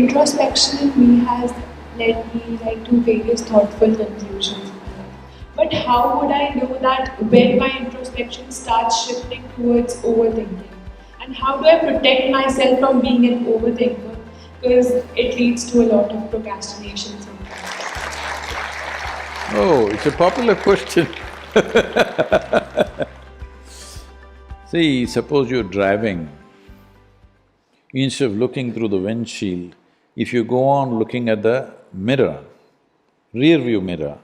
introspection in me has led me like to various thoughtful conclusions. But how would I know that when my introspection starts shifting towards overthinking? And how do I protect myself from being an overthinker? Because it leads to a lot of procrastination sometimes. Oh, it's a popular question. See, suppose you're driving, instead of looking through the windshield, if you go on looking at the mirror, rear view mirror,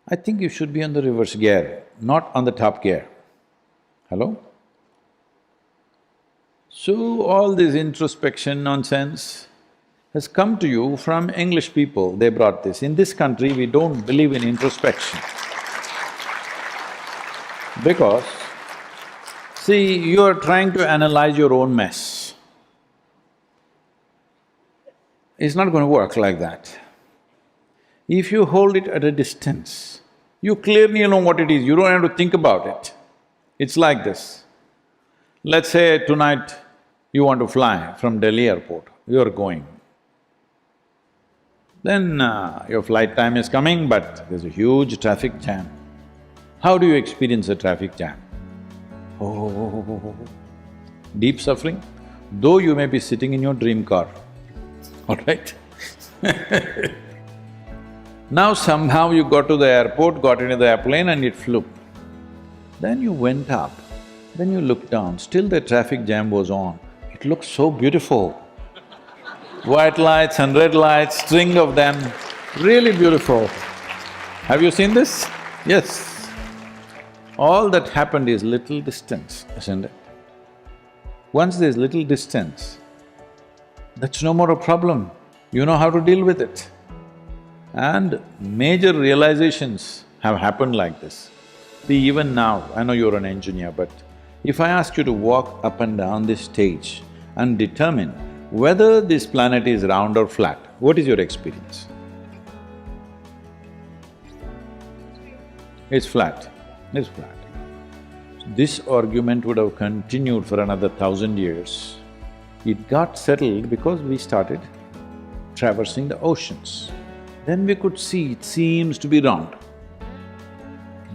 I think you should be on the reverse gear, not on the top gear. Hello? So all this introspection nonsense has come to you from English people, they brought this. In this country, we don't believe in introspection. Because, see, you are trying to analyze your own mess. It's not going to work like that. If you hold it at a distance, you clearly know what it is, you don't have to think about it. It's like this. Let's say tonight you want to fly from Delhi airport, you're going. Then your flight time is coming, but there's a huge traffic jam. How do you experience a traffic jam? Oh, deep suffering, though you may be sitting in your dream car, all right? Now somehow you got to the airport, got into the airplane and it flew. Then you went up, then you looked down, still the traffic jam was on. It looked so beautiful. White lights and red lights, string of them, really beautiful. Have you seen this? Yes. All that happened is little distance, isn't it? Once there's little distance, that's no more a problem. You know how to deal with it. And major realizations have happened like this. See, even now, I know you're an engineer, but if I ask you to walk up and down this stage and determine whether this planet is round or flat, what is your experience? It's flat, it's flat. This argument would have continued for another 1,000 years. It got settled because we started traversing the oceans. Then we could see it seems to be round.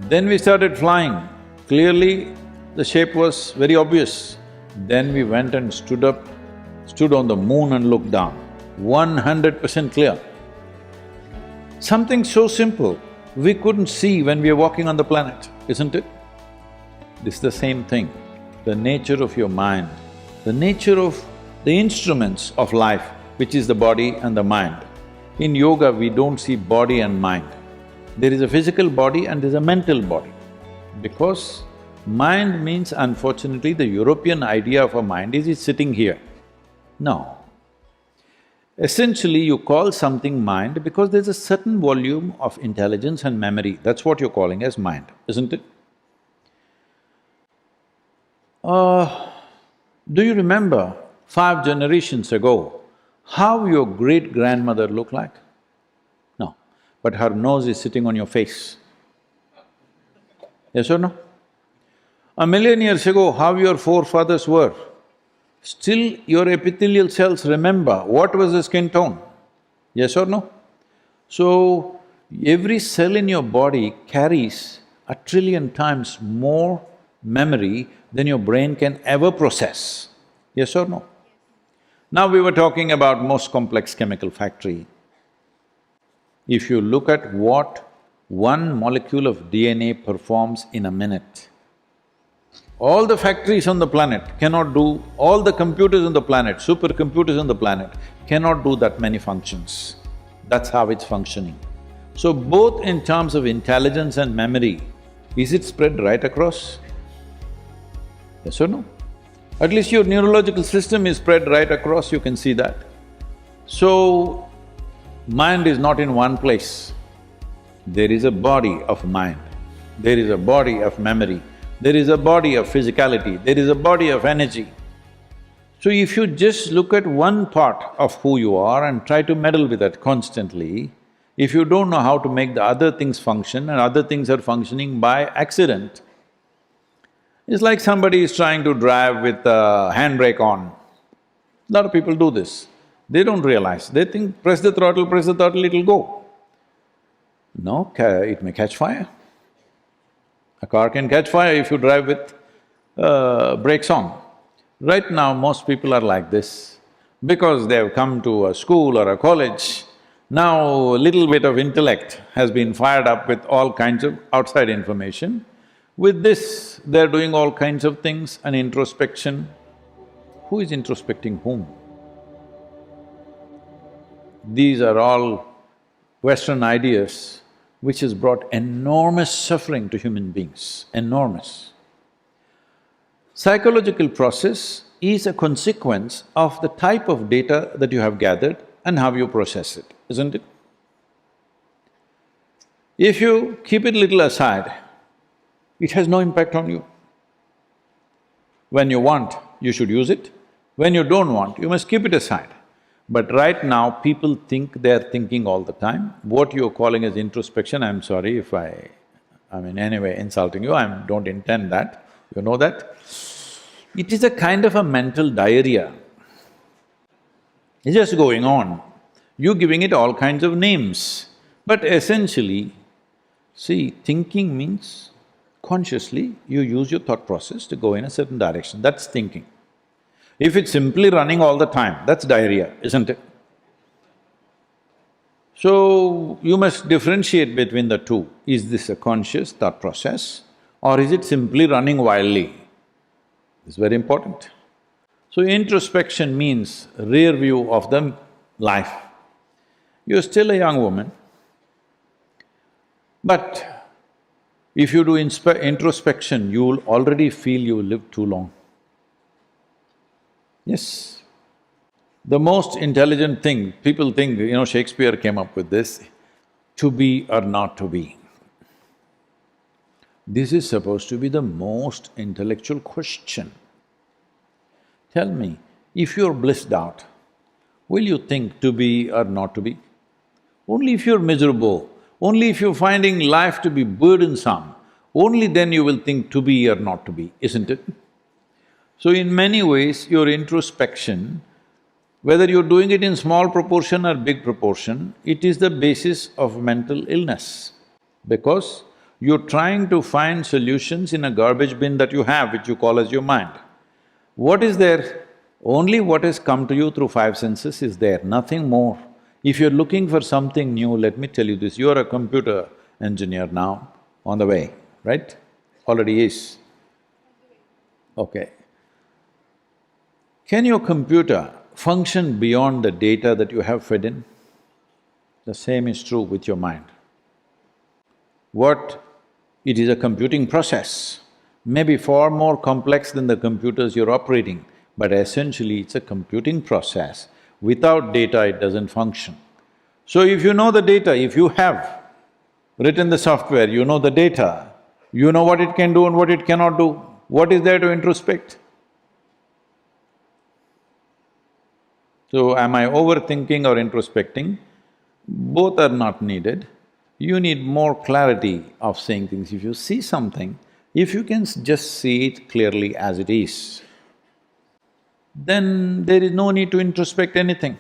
Then we started flying. Clearly, the shape was very obvious. Then we went and stood on the moon and looked down. 100% clear. Something so simple, we couldn't see when we were walking on the planet, isn't it? This is the same thing. The nature of your mind, the nature of the instruments of life, which is the body and the mind. In yoga, we don't see body and mind. There is a physical body and there's a mental body. Because mind means, unfortunately, the European idea of a mind is it's sitting here. No. Essentially, you call something mind because there's a certain volume of intelligence and memory, that's what you're calling as mind, isn't it? Do you remember 5 generations ago, how your great-grandmother looked like? No, but her nose is sitting on your face. Yes or no? 1,000,000 years ago, how your forefathers were, still your epithelial cells remember what was the skin tone. Yes or no? So, every cell in your body carries 1,000,000,000,000 times more memory than your brain can ever process. Yes or no? Now we were talking about most complex chemical factory. If you look at what one molecule of DNA performs in a minute, all the factories on the planet cannot do, all the computers on the planet, supercomputers on the planet cannot do that many functions. That's how it's functioning. So both in terms of intelligence and memory, is it spread right across? Yes or no? At least your neurological system is spread right across, you can see that. So, mind is not in one place. There is a body of mind, there is a body of memory, there is a body of physicality, there is a body of energy. So if you just look at one part of who you are and try to meddle with that constantly, if you don't know how to make the other things function and other things are functioning by accident, it's like somebody is trying to drive with a handbrake on. A lot of people do this. They don't realize, they think press the throttle, it'll go. No, it may catch fire. A car can catch fire if you drive with brakes on. Right now, most people are like this because they've come to a school or a college. Now, a little bit of intellect has been fired up with all kinds of outside information. With this, they're doing all kinds of things, an introspection. Who is introspecting whom? These are all Western ideas which has brought enormous suffering to human beings, enormous. Psychological process is a consequence of the type of data that you have gathered and how you process it, isn't it? If you keep it little aside, it has no impact on you. When you want, you should use it. When you don't want, you must keep it aside. But right now, people think they're thinking all the time. What you're calling as introspection, I'm sorry if I'm in any way insulting you, I don't intend that, you know that. It is a kind of a mental diarrhea. It's just going on. You're giving it all kinds of names. But essentially, see, thinking means consciously you use your thought process to go in a certain direction, that's thinking. If it's simply running all the time, that's diarrhea, isn't it? So, you must differentiate between the two. Is this a conscious thought process or is it simply running wildly? It's very important. So, introspection means rear view of the life. You're still a young woman, but if you do introspection, you'll already feel you lived too long. Yes. The most intelligent thing, people think, Shakespeare came up with this, to be or not to be. This is supposed to be the most intellectual question. Tell me, if you're blissed out, will you think to be or not to be? Only if you're miserable, only if you're finding life to be burdensome, only then you will think to be or not to be, isn't it? So in many ways, your introspection, whether you're doing it in small proportion or big proportion, it is the basis of mental illness. Because you're trying to find solutions in a garbage bin that you have, which you call as your mind. What is there? Only what has come to you through five senses is there, nothing more. If you're looking for something new, let me tell you this, you're a computer engineer now, on the way, right? Already is. Okay. Can your computer function beyond the data that you have fed in? The same is true with your mind. It is a computing process, maybe far more complex than the computers you're operating, but essentially it's a computing process. Without data, it doesn't function. So if you know the data, if you have written the software, you know the data, you know what it can do and what it cannot do, what is there to introspect? So, am I overthinking or introspecting? Both are not needed. You need more clarity of seeing things. If you see something, if you can just see it clearly as it is, then there is no need to introspect anything.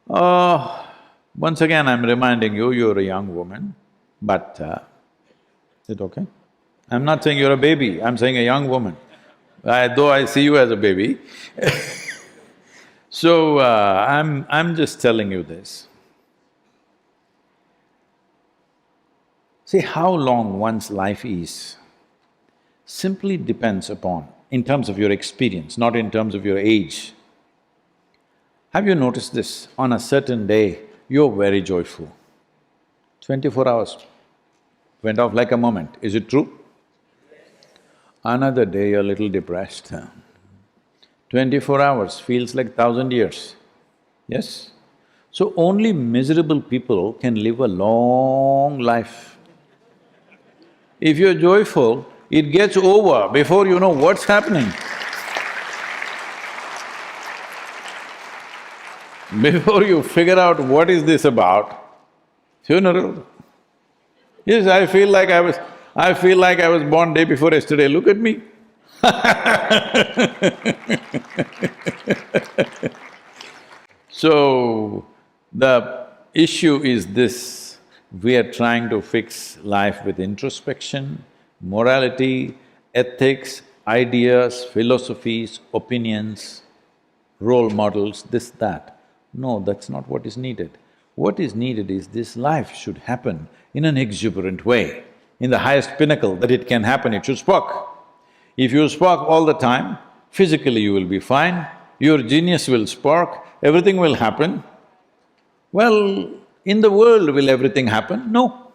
Once again, I'm reminding you, you're a young woman, but is it okay? I'm not saying you're a baby, I'm saying a young woman. Though I see you as a baby So, I'm just telling you this. See, how long one's life is simply depends upon, in terms of your experience, not in terms of your age. Have you noticed this? On a certain day, you're very joyful. 24 hours went off like a moment, is it true? Another day, you're a little depressed. 24 hours feels like 1,000 years, yes? So only miserable people can live a long life. If you're joyful, it gets over before you know what's happening. Before you figure out what is this about, funeral. Yes, I feel like I was born day before yesterday, look at me. So, the issue is this, we are trying to fix life with introspection, morality, ethics, ideas, philosophies, opinions, role models, this, that. No, that's not what is needed. What is needed is this life should happen in an exuberant way, in the highest pinnacle that it can happen, it should spark. If you spark all the time, physically you will be fine, your genius will spark, everything will happen. Well, in the world will everything happen? No.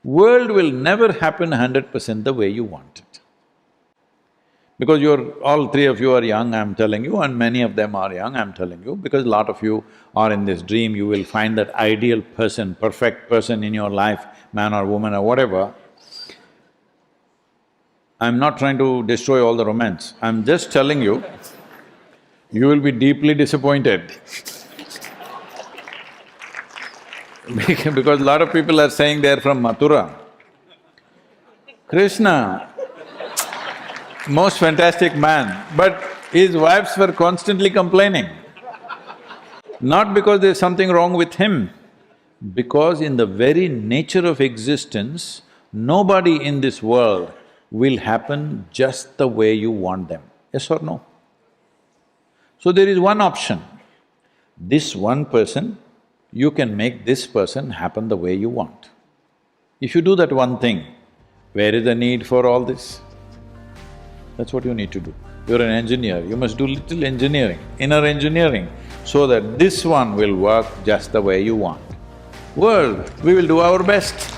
World will never happen 100% the way you want it. Because all three of you are young, I'm telling you, and many of them are young, I'm telling you, because a lot of you are in this dream, you will find that ideal person, perfect person in your life, man or woman or whatever. I'm not trying to destroy all the romance, I'm just telling you, you will be deeply disappointed. Because a lot of people are saying they're from Mathura. Krishna, most fantastic man, but his wives were constantly complaining. Not because there's something wrong with him, because in the very nature of existence, nobody in this world will happen just the way you want them, yes or no? So there is one option, this one person, you can make this person happen the way you want. If you do that one thing, where is the need for all this? That's what you need to do. You're an engineer, you must do little engineering, inner engineering, so that this one will work just the way you want. World, we will do our best.